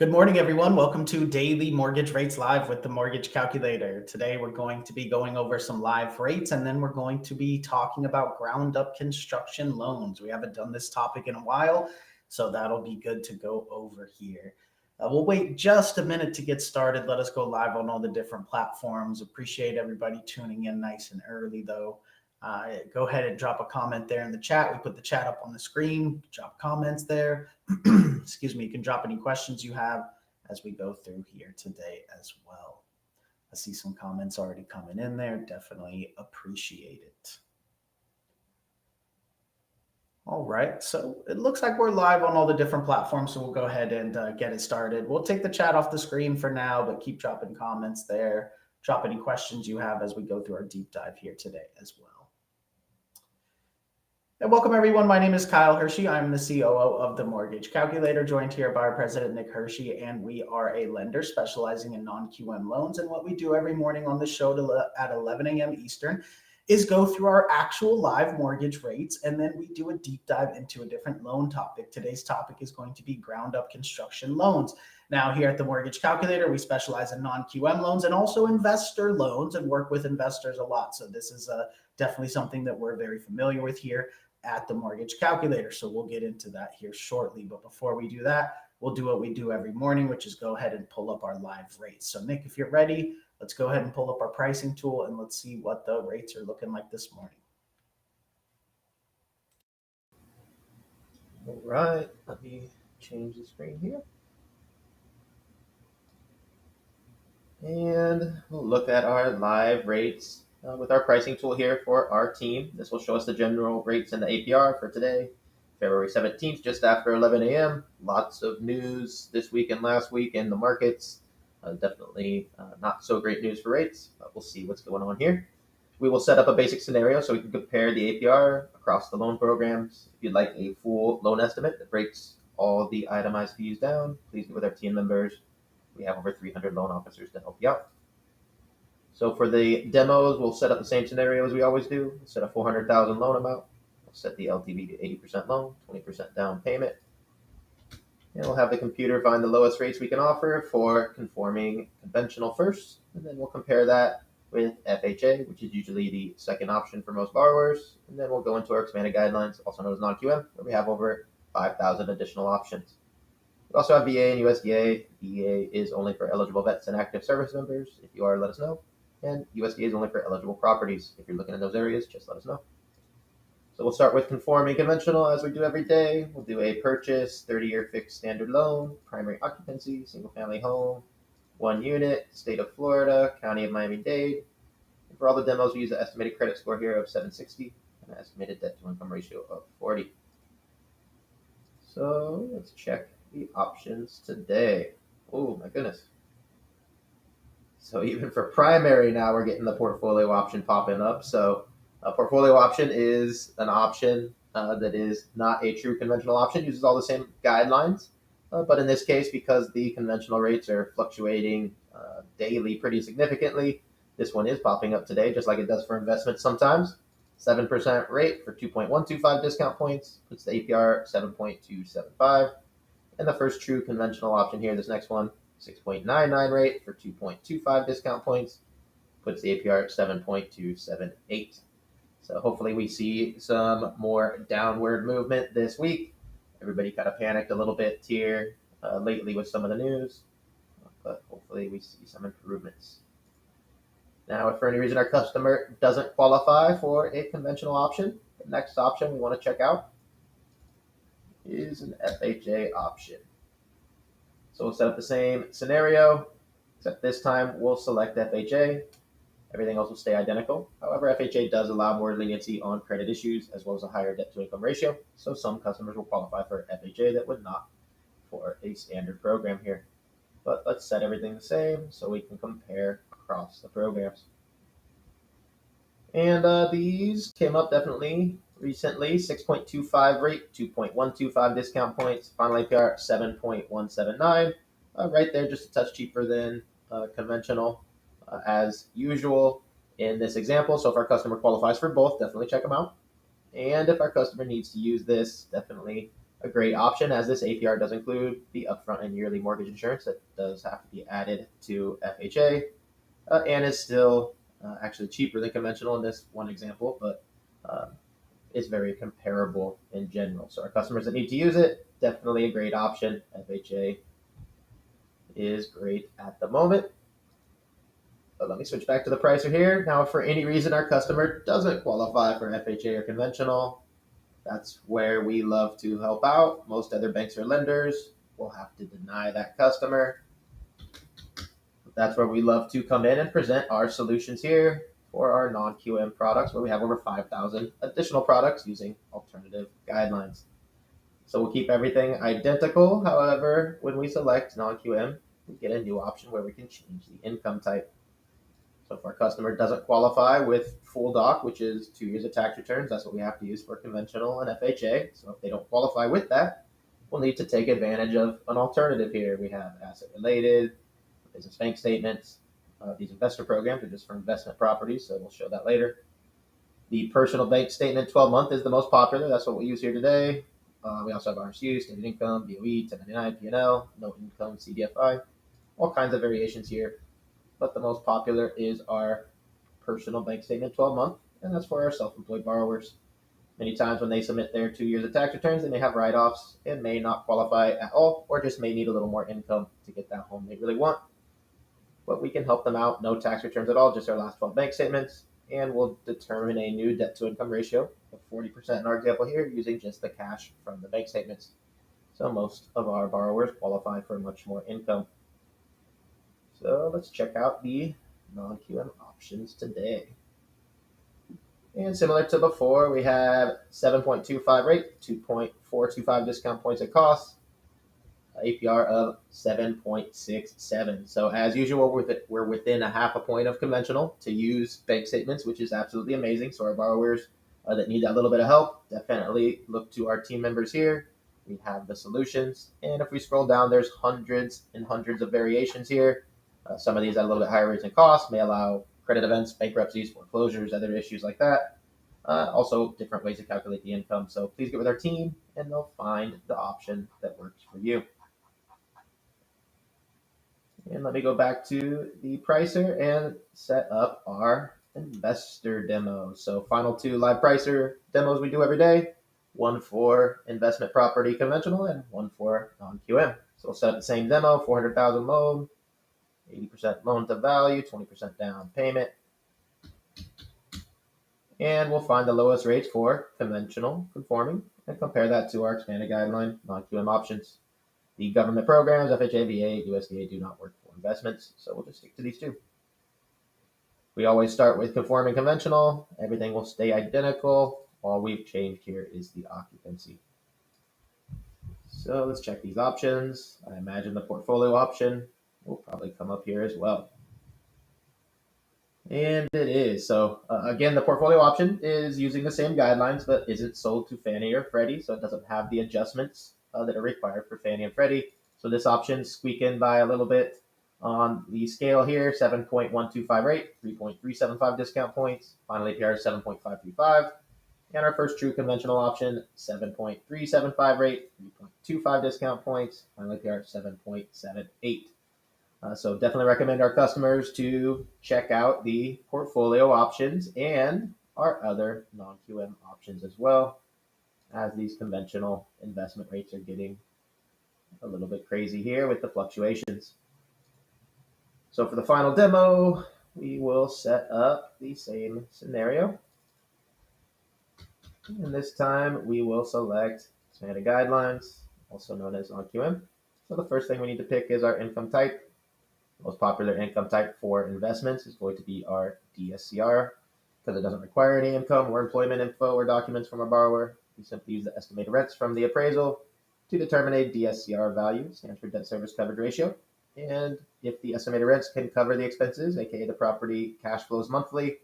Good morning, everyone. Welcome to Daily Mortgage Rates Live with the Mortgage Calculator. Today, we're going to be going over some live rates, and then we're going to be talking about ground up construction loans. We haven't done this topic in a while, so that'll be good to go over here. We'll wait just a minute to get started. Let us go live on all the different platforms. Appreciate everybody tuning in nice and early, though. Go ahead and drop a comment there in the chat. We put the chat up on the screen. Drop comments there. Excuse me. You can drop any questions you have as we go through here today as well. I see some comments already coming in there. Definitely appreciate it. All right, so it looks like we're live on all the different platforms, so we'll go ahead and get it started. We'll take the chat off the screen for now, but keep dropping comments there. Drop any questions you have as we go through our deep dive here today as well. And welcome, everyone. My name is Kyle Hershey. I'm the COO of the Mortgage Calculator, joined here by our president, Nick Hershey, and we are a lender specializing in non-QM loans. And what we do every morning on the show at 11 a.m. Eastern is go through our actual live mortgage rates, and then we do a deep dive into a different loan topic. Today's topic is going to be ground up construction loans. Now, here at the Mortgage Calculator, we specialize in non-QM loans and also investor loans and work with investors a lot. So this is definitely something that we're very familiar with here at the Mortgage Calculator. So we'll get into that here shortly. But before we do that, we'll do what we do every morning, which is go ahead and pull up our live rates. So Nick, if you're ready, let's go ahead and pull up our pricing tool and let's see what the rates are looking like this morning. All right, let me change the screen here. And we'll look at our live rates with our pricing tool here for our team. This will show us the general rates and the APR for today, February 17th, just after 11 a.m. Lots of news this week and last week in the markets. Definitely not so great news for rates, but we'll see what's going on here. We will set up a basic scenario so we can compare the APR across the loan programs. If you'd like a full loan estimate that breaks all the itemized fees down, please get with our team members. We have over 300 loan officers to help you out. So for the demos, we'll set up the same scenario as we always do. We'll set a $400,000 loan amount. We'll set the LTV to 80% loan, 20% down payment. And we'll have the computer find the lowest rates we can offer for conforming conventional first. And then we'll compare that with FHA, which is usually the second option for most borrowers. And then we'll go into our expanded guidelines, also known as non-QM, where we have over 5,000 additional options. We also have VA and USDA. VA is only for eligible vets and active service members. If you are, let us know. And USDA is only for eligible properties. If you're looking in those areas, just let us know. So we'll start with conforming conventional as we do every day. We'll do a purchase, 30-year fixed standard loan, primary occupancy, single family home, 1 unit, state of Florida, county of Miami-Dade. And for all the demos, we use an estimated credit score here of 760 and an estimated debt to income ratio of 40. So let's check the options today. Oh my goodness. So even for primary now, we're getting the portfolio option popping up. So a portfolio option is an option that is not a true conventional option, uses all the same guidelines. But in this case, because the conventional rates are fluctuating daily pretty significantly, this one is popping up today, just like it does for investments sometimes. 7% rate for 2.125 discount points, puts the APR 7.275. And the first true conventional option here, this next one, 6.99 rate for 2.25 discount points, puts the APR at 7.278. So hopefully we see some more downward movement this week. Everybody kind of panicked a little bit here lately with some of the news, but hopefully we see some improvements. Now, if for any reason our customer doesn't qualify for a conventional option, the next option we want to check out is an FHA option. So we'll set up the same scenario, except this time we'll select FHA. Everything else will stay identical. However, FHA does allow more leniency on credit issues as well as a higher debt to income ratio. So some customers will qualify for FHA that would not for a standard program here. But let's set everything the same so we can compare across the programs. And these came up definitely recently. 6.25 rate, 2.125 discount points, final APR 7.179. Right there, just a touch cheaper than conventional as usual in this example. So if our customer qualifies for both, definitely check them out. And if our customer needs to use this, definitely a great option, as this APR does include the upfront and yearly mortgage insurance that does have to be added to FHA, and is still actually cheaper than conventional in this one example, but is very comparable in general. So our customers that need to use it, definitely a great option. FHA is great at the moment. But let me switch back to the pricer here. Now, if for any reason our customer doesn't qualify for FHA or conventional, that's where we love to help out. Most other banks or lenders will have to deny that customer. That's where we love to come in and present our solutions here for our non-QM products, where we have over 5,000 additional products using alternative guidelines. So we'll keep everything identical. However, when we select non-QM, we get a new option where we can change the income type. So if our customer doesn't qualify with full doc, which is 2 years of tax returns, that's what we have to use for conventional and FHA. So if they don't qualify with that, we'll need to take advantage of an alternative here. We have asset related, business bank statements. These investor programs are just for investment properties, so we'll show that later. The personal bank statement 12-month is the most popular. That's what we use here today. We also have RSU, stated income, BOE, 1099, P&L, no income, CDFI, all kinds of variations here. But the most popular is our personal bank statement 12-month, and that's for our self-employed borrowers. Many times when they submit their 2 years of tax returns, they may have write-offs and may not qualify at all, or just may need a little more income to get that home they really want. But we can help them out. No tax returns at all, just our last 12 bank statements, and we'll determine a new debt-to-income ratio of 40% in our example here using just the cash from the bank statements. So most of our borrowers qualify for much more income. So let's check out the non-QM options today. And similar to before, we have 7.25 rate, 2.425 discount points at cost, APR of 7.67. So as usual, we're within a half a point of conventional to use bank statements, which is absolutely amazing. So our borrowers that need that little bit of help, definitely look to our team members here. We have the solutions. And if we scroll down, there's hundreds and hundreds of variations here. Some of these at a little bit higher rates and costs may allow credit events, bankruptcies, foreclosures, other issues like that. Also, different ways to calculate the income. So please get with our team, and they'll find the option that works for you. And let me go back to the pricer and set up our investor demo. So final 2 live pricer demos we do every day. One for investment property conventional and one for non-QM. So we'll set up the same demo, 400,000 loan, 80% loan to value, 20% down payment. And we'll find the lowest rates for conventional conforming and compare that to our expanded guideline non-QM options. The government programs, FHA, VA, USDA, do not work for investments, so we'll just stick to these 2. We always start with conforming conventional. Everything will stay identical. All we've changed here is the occupancy. So let's check these options. I imagine the portfolio option will probably come up here as well. And it is. So again, the portfolio option is using the same guidelines, but isn't sold to Fannie or Freddie, so it doesn't have the adjustments that are required for Fannie and Freddie. So this option squeak in by a little bit on the scale here, 7.125 rate, 3.375 discount points, final APR is 7.535. And our first true conventional option, 7.375 rate, 3.25 discount points, final APR 7.78. So definitely recommend our customers to check out the portfolio options and our other non-QM options as well, as these conventional investment rates are getting a little bit crazy here with the fluctuations. So for the final demo, we will set up the same scenario. And this time we will select expanded guidelines, also known as non-QM. So the first thing we need to pick is our income type. Most popular income type for investments is going to be our DSCR because it doesn't require any income or employment info or documents from a borrower. We simply use the estimated rents from the appraisal to determine a DSCR value, stands for debt service coverage ratio. And if the estimated rents can cover the expenses, aka the property cash flows monthly,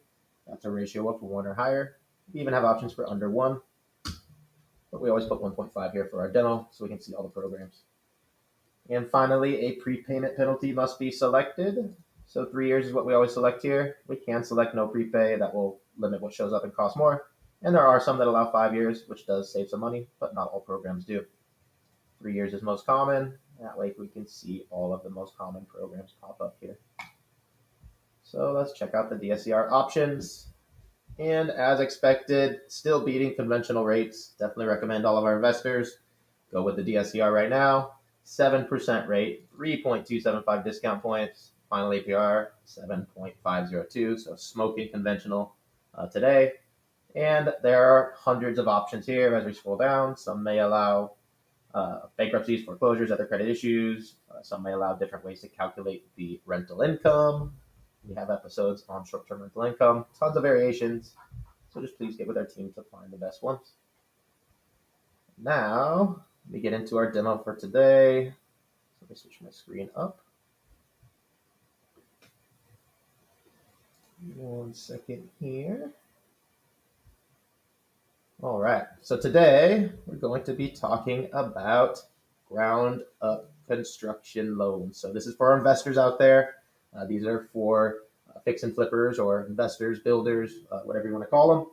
that's a ratio of 1 or higher. We even have options for under 1, but we always put 1.5 here for our demo so we can see all the programs. And finally, a prepayment penalty must be selected. So 3 years is what we always select here. We can select no prepay. That will limit what shows up and cost more. And there are some that allow 5 years, which does save some money, but not all programs do. 3 years is most common. That way we can see all of the most common programs pop up here. So let's check out the DSCR options. And as expected, still beating conventional rates. Definitely recommend all of our investors go with the DSCR right now. 7% rate, 3.275 discount points. Final APR, 7.502. So smoking conventional today. And there are hundreds of options here as we scroll down. Some may allow bankruptcies, foreclosures, other credit issues. Some may allow different ways to calculate the rental income. We have episodes on short-term rental income, tons of variations. So just please get with our team to find the best ones. Now, let me get into our demo for today. So let me switch my screen up. 1 second here. All right, so today we're going to be talking about ground up construction loans. So this is for our investors out there. These are for fix and flippers or investors, builders, whatever you want to call them.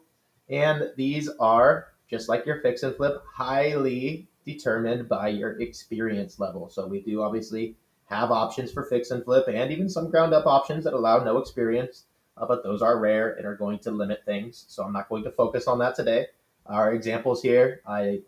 And these are, just like your fix and flip, highly determined by your experience level. So we do obviously have options for fix and flip and even some ground up options that allow no experience, but those are rare and are going to limit things. So I'm not going to focus on that today. Our examples here, I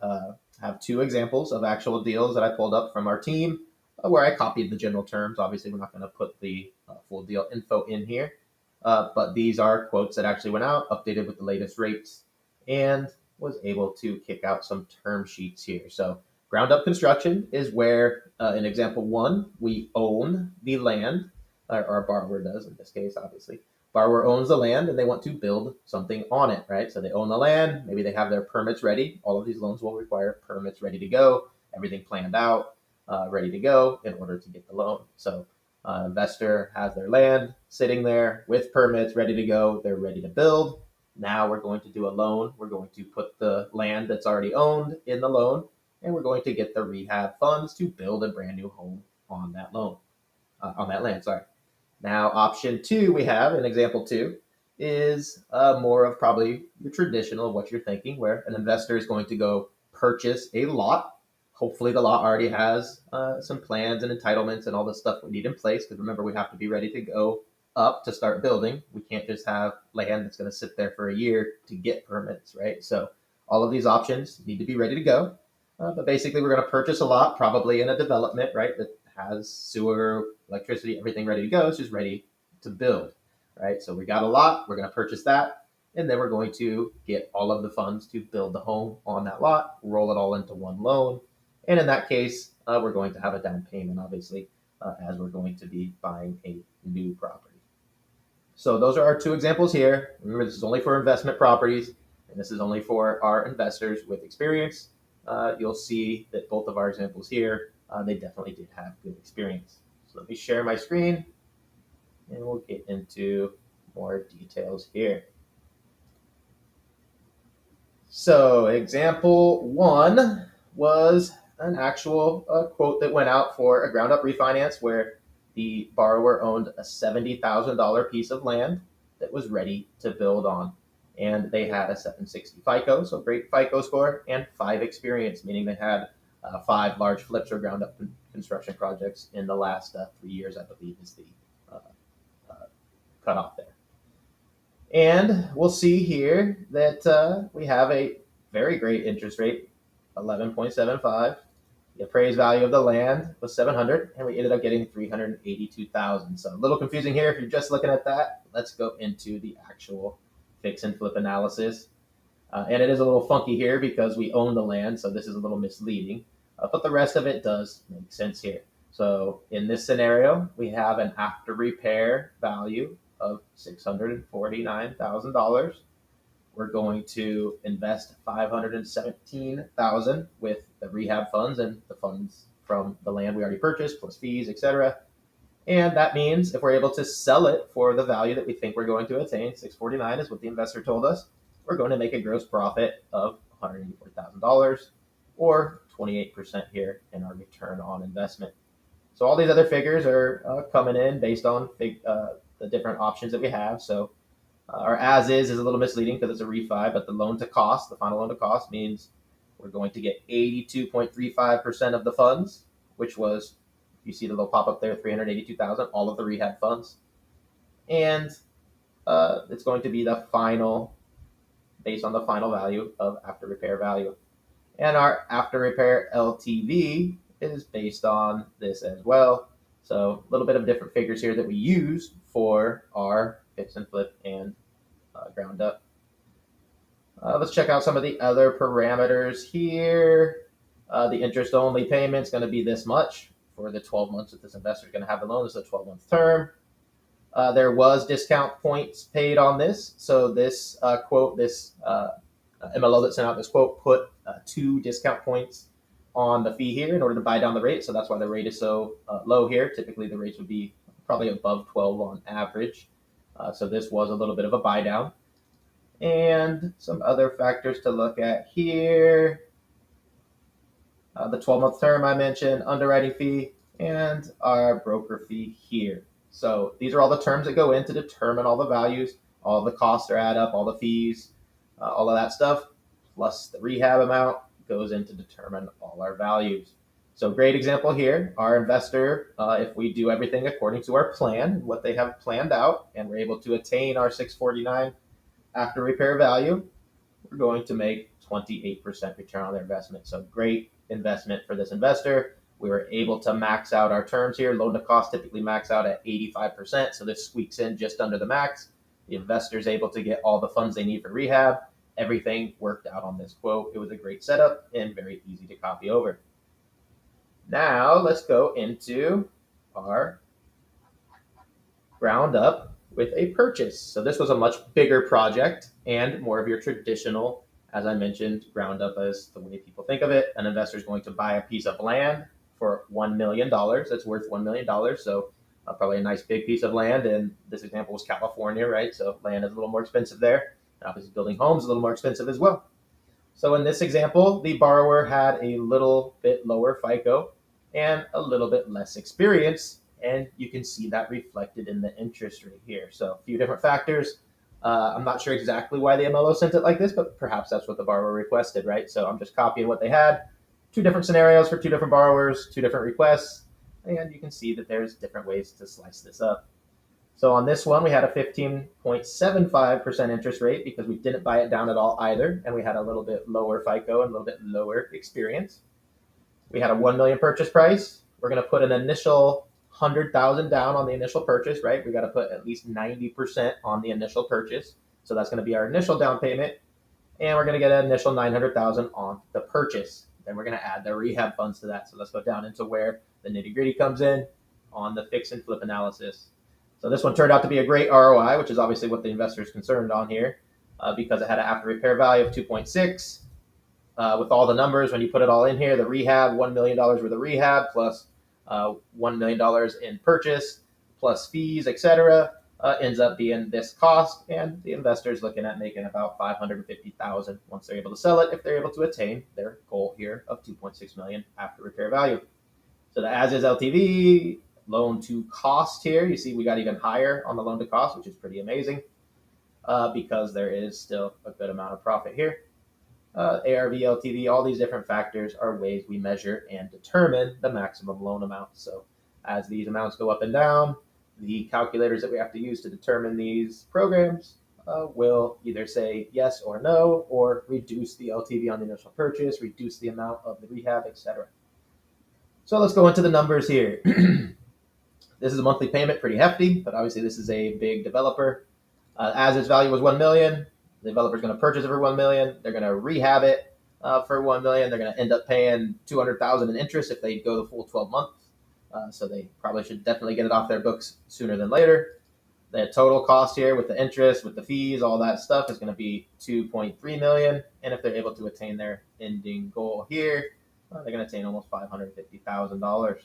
have 2 examples of actual deals that I pulled up from our team where I copied the general terms. Obviously, we're not going to put the full deal info in here, but these are quotes that actually went out, updated with the latest rates, and was able to kick out some term sheets here. So ground up construction is where, in example 1, we own the land, or our borrower does in this case, obviously. Borrower owns the land and they want to build something on it, right? So they own the land, maybe they have their permits ready. All of these loans will require permits ready to go, everything planned out, ready to go in order to get the loan. So investor has their land sitting there with permits ready to go. They're ready to build. Now we're going to do a loan. We're going to put the land that's already owned in the loan, and we're going to get the rehab funds to build a brand new home on that loan, on that land, sorry. Now, option 2 we have in example 2 is more of probably the traditional of what you're thinking, where an investor is going to go purchase a lot. Hopefully the lot already has some plans and entitlements and all the stuff we need in place, because remember, we have to be ready to go up to start building. We can't just have land that's going to sit there for a year to get permits, right? So all of these options need to be ready to go. But basically, we're going to purchase a lot, probably in a development, right, that has sewer, electricity, everything ready to go. It's just ready to build, right? So we got a lot, we're going to purchase that, and then we're going to get all of the funds to build the home on that lot, roll it all into one loan. And in that case, we're going to have a down payment, obviously, as we're going to be buying a new property. So those are our 2 examples here. Remember, this is only for investment properties, and this is only for our investors with experience. You'll see that both of our examples here, they definitely did have good experience. So let me share my screen and we'll get into more details here. So example 1 was an actual quote that went out for a ground up refinance where the borrower owned a $70,000 piece of land that was ready to build on. And they had a 760 FICO, so great FICO score, and 5 experience, meaning they had 5 large flips or ground up construction projects in the last 3 years, I believe is the cutoff there. And we'll see here that we have a very great interest rate, 11.75. The appraised value of the land was 700, and we ended up getting 382,000. So a little confusing here if you're just looking at that. Let's go into the actual fix and flip analysis. And it is a little funky here because we own the land, so this is a little misleading. But the rest of it does make sense here. So in this scenario, we have an after repair value of $649,000. We're going to invest $517,000 with the rehab funds and the funds from the land we already purchased, plus fees, etc. And that means if we're able to sell it for the value that we think we're going to attain, $649 is what the investor told us, we're going to make a gross profit of $184,000 or 28% here in our return on investment. So all these other figures are coming in based on the different options that we have. So our as is a little misleading because it's a refi, but the loan to cost, the final loan to cost, means we're going to get 82.35% of the funds, which was, you see the little pop up there, 382,000, all of the rehab funds. And it's going to be the final, based on the final value of after repair value. And our after repair LTV is based on this as well. So a little bit of different figures here that we use for our fix and flip and ground up. Let's check out some of the other parameters here. The interest only payment is going to be this much for the 12 months that this investor is going to have the loan. This is a 12-month term. There was discount points paid on this. So this quote, this MLO that sent out this quote put 2 discount points on the fee here in order to buy down the rate. So that's why the rate is so low here. Typically the rates would be probably above 12 on average. So this was a little bit of a buy down. And some other factors to look at here. The 12-month term I mentioned, underwriting fee, and our broker fee here. So these are all the terms that go in to determine all the values. All the costs are add up, all the fees, all of that stuff, plus the rehab amount goes in to determine all our values. So great example here, our investor, if we do everything according to our plan, what they have planned out, and we're able to attain our 649 after repair value, we're going to make 28% return on their investment. So great investment for this investor. We were able to max out our terms here. Loan to cost typically max out at 85%. So this squeaks in just under the max. The investor is able to get all the funds they need for rehab. Everything worked out on this quote. It was a great setup and very easy to copy over. Now let's go into our ground up with a purchase. So this was a much bigger project and more of your traditional, as I mentioned, ground up as the way people think of it. An investor is going to buy a piece of land for $1 million. That's worth $1 million. So probably a nice big piece of land. And this example was California, right? So land is a little more expensive there. And obviously building homes is a little more expensive as well. So in this example, the borrower had a little bit lower FICO and a little bit less experience. And you can see that reflected in the interest rate here. So a few different factors. I'm not sure exactly why the MLO sent it like this, but perhaps that's what the borrower requested, right? So I'm just copying what they had. 2 different scenarios for 2 different borrowers, 2 different requests. And you can see that there's different ways to slice this up. So on this one, we had a 15.75% interest rate because we didn't buy it down at all either. And we had a little bit lower FICO and a little bit lower experience. We had a $1 million purchase price. We're going to put an initial 100,000 down on the initial purchase, right? We got to put at least 90% on the initial purchase. So that's going to be our initial down payment. And we're going to get an initial 900,000 on the purchase. Then we're going to add the rehab funds to that. So let's go down into where the nitty gritty comes in on the fix and flip analysis. So this one turned out to be a great ROI, which is obviously what the investor is concerned on here, because it had an after repair value of 2.6. With all the numbers, when you put it all in here, the rehab, $1 million worth of rehab plus $1 million in purchase plus fees, etc., ends up being this cost, and the investor is looking at making about $550,000 once they're able to sell it, if they're able to attain their goal here of $2.6 million after repair value. So the as is LTV, loan to cost here, you see we got even higher on the loan to cost, which is pretty amazing because there is still a good amount of profit here. ARV, LTV, all these different factors are ways we measure and determine the maximum loan amount. So as these amounts go up and down, the calculators that we have to use to determine these programs will either say yes or no, or reduce the LTV on the initial purchase, reduce the amount of the rehab, etc. So let's go into the numbers here. This is a monthly payment, pretty hefty, but obviously this is a big developer. As its value was $1 million, the developer's going to purchase it for $1 million. They're going to rehab it for $1 million. They're going to end up paying $200,000 in interest if they go the full 12 months. So they probably should definitely get it off their books sooner than later. The total cost here with the interest, with the fees, all that stuff is going to be $2.3 million. And if they're able to attain their ending goal here, they're going to attain almost $550,000.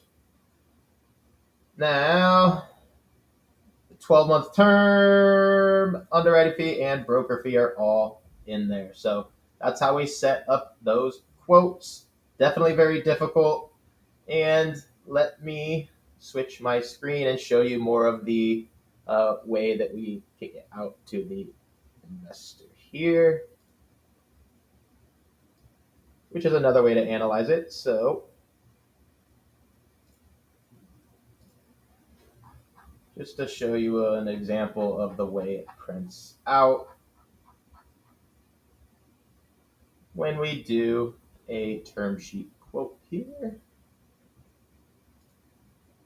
Now, 12-month term, underwriting fee, and broker fee are all in there. So that's how we set up those quotes. Definitely very difficult. And let me switch my screen and show you more of the way that we kick it out to the investor here. which is another way to analyze it. So just to show you an example of the way it prints out, when we do a term sheet quote here.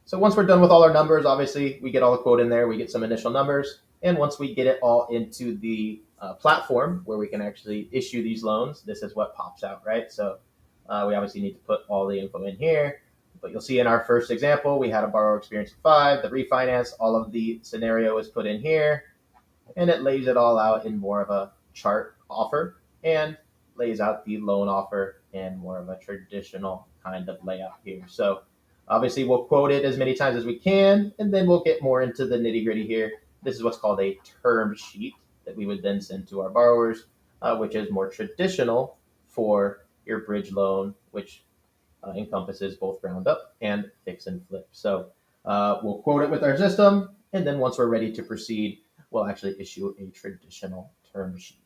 So once we're done with all our numbers, obviously we get all the quote in there, we get some initial numbers, and once we get it all into the platform where we can actually issue these loans, this is what pops out, right? So we obviously need to put all the info in here, but you'll see in our first example, we had a borrower experience of 5, the refinance, all of the scenario is put in here, and it lays it all out in more of a chart offer and lays out the loan offer in more of a traditional kind of layout here. So obviously we'll quote it as many times as we can, and then we'll get more into the nitty gritty here. This is what's called a term sheet that we would then send to our borrowers, which is more traditional for your bridge loan, which encompasses both ground up and fix and flip. So we'll quote it with our system, and then once we're ready to proceed, we'll actually issue a traditional term sheet.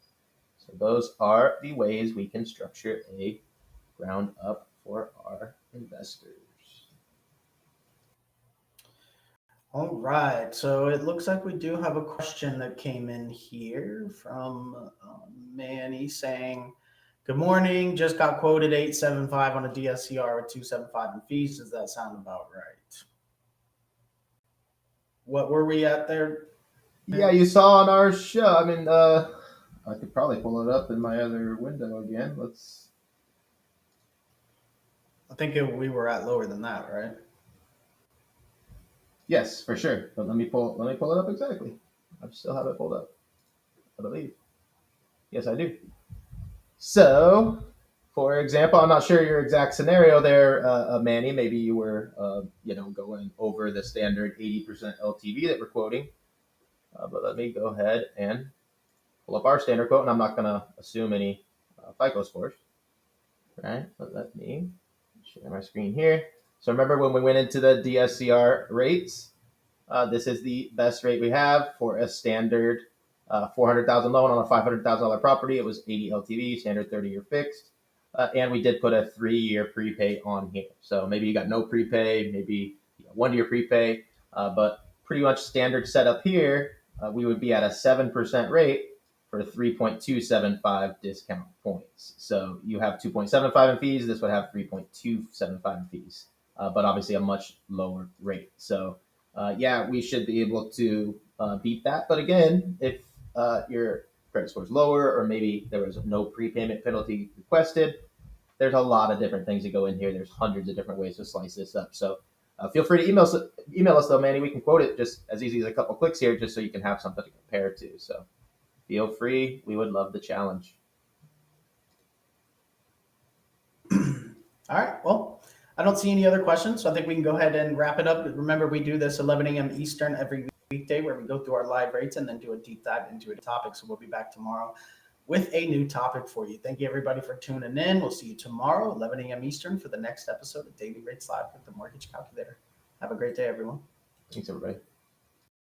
So those are the ways we can structure a ground up for our investors. All right, so it looks like we do have a question that came in here from Manny saying, "Good morning. Just got quoted 875 on a DSCR with 275 in fees. Does that sound about right?" What were we at there? Yeah, you saw on our show. I mean, I could probably pull it up in my other window again. Let's. I think we were at lower than that, right? Yes, for sure. But let me pull it up exactly. I still have it pulled up, I believe. Yes, I do. So, for example, I'm not sure your exact scenario there, Manny. Maybe you were, going over the standard 80% LTV that we're quoting. But let me go ahead and pull up our standard quote, and I'm not going to assume any FICO scores, right? But let me share my screen here. So remember when we went into the DSCR rates, this is the best rate we have for a standard $400,000 loan on a $500,000 property. It was 80 LTV, standard 30-year fixed. And we did put a 3-year prepay on here. So maybe you got no prepay, maybe 1-year prepay, but pretty much standard setup here, we would be at a 7% rate for 3.275 discount points. So you have 2.75 in fees. This would have 3.275 in fees, but obviously a much lower rate. So we should be able to beat that. But again, if your credit score is lower, or maybe there was no prepayment penalty requested, there's a lot of different things that go in here. There's hundreds of different ways to slice this up. So feel free to email us though, Manny. We can quote it just as easy as a couple clicks here, just so you can have something to compare to. So feel free. We would love the challenge. All right. Well, I don't see any other questions, so I think we can go ahead and wrap it up. Remember, we do this 11 a.m. Eastern every weekday where we go through our live rates and then do a deep dive into a topic. So we'll be back tomorrow with a new topic for you. Thank you, everybody, for tuning in. We'll see you tomorrow, 11 a.m. Eastern, for the next episode of Daily Rates Live with the Mortgage Calculator. Have a great day, everyone. Thanks, everybody.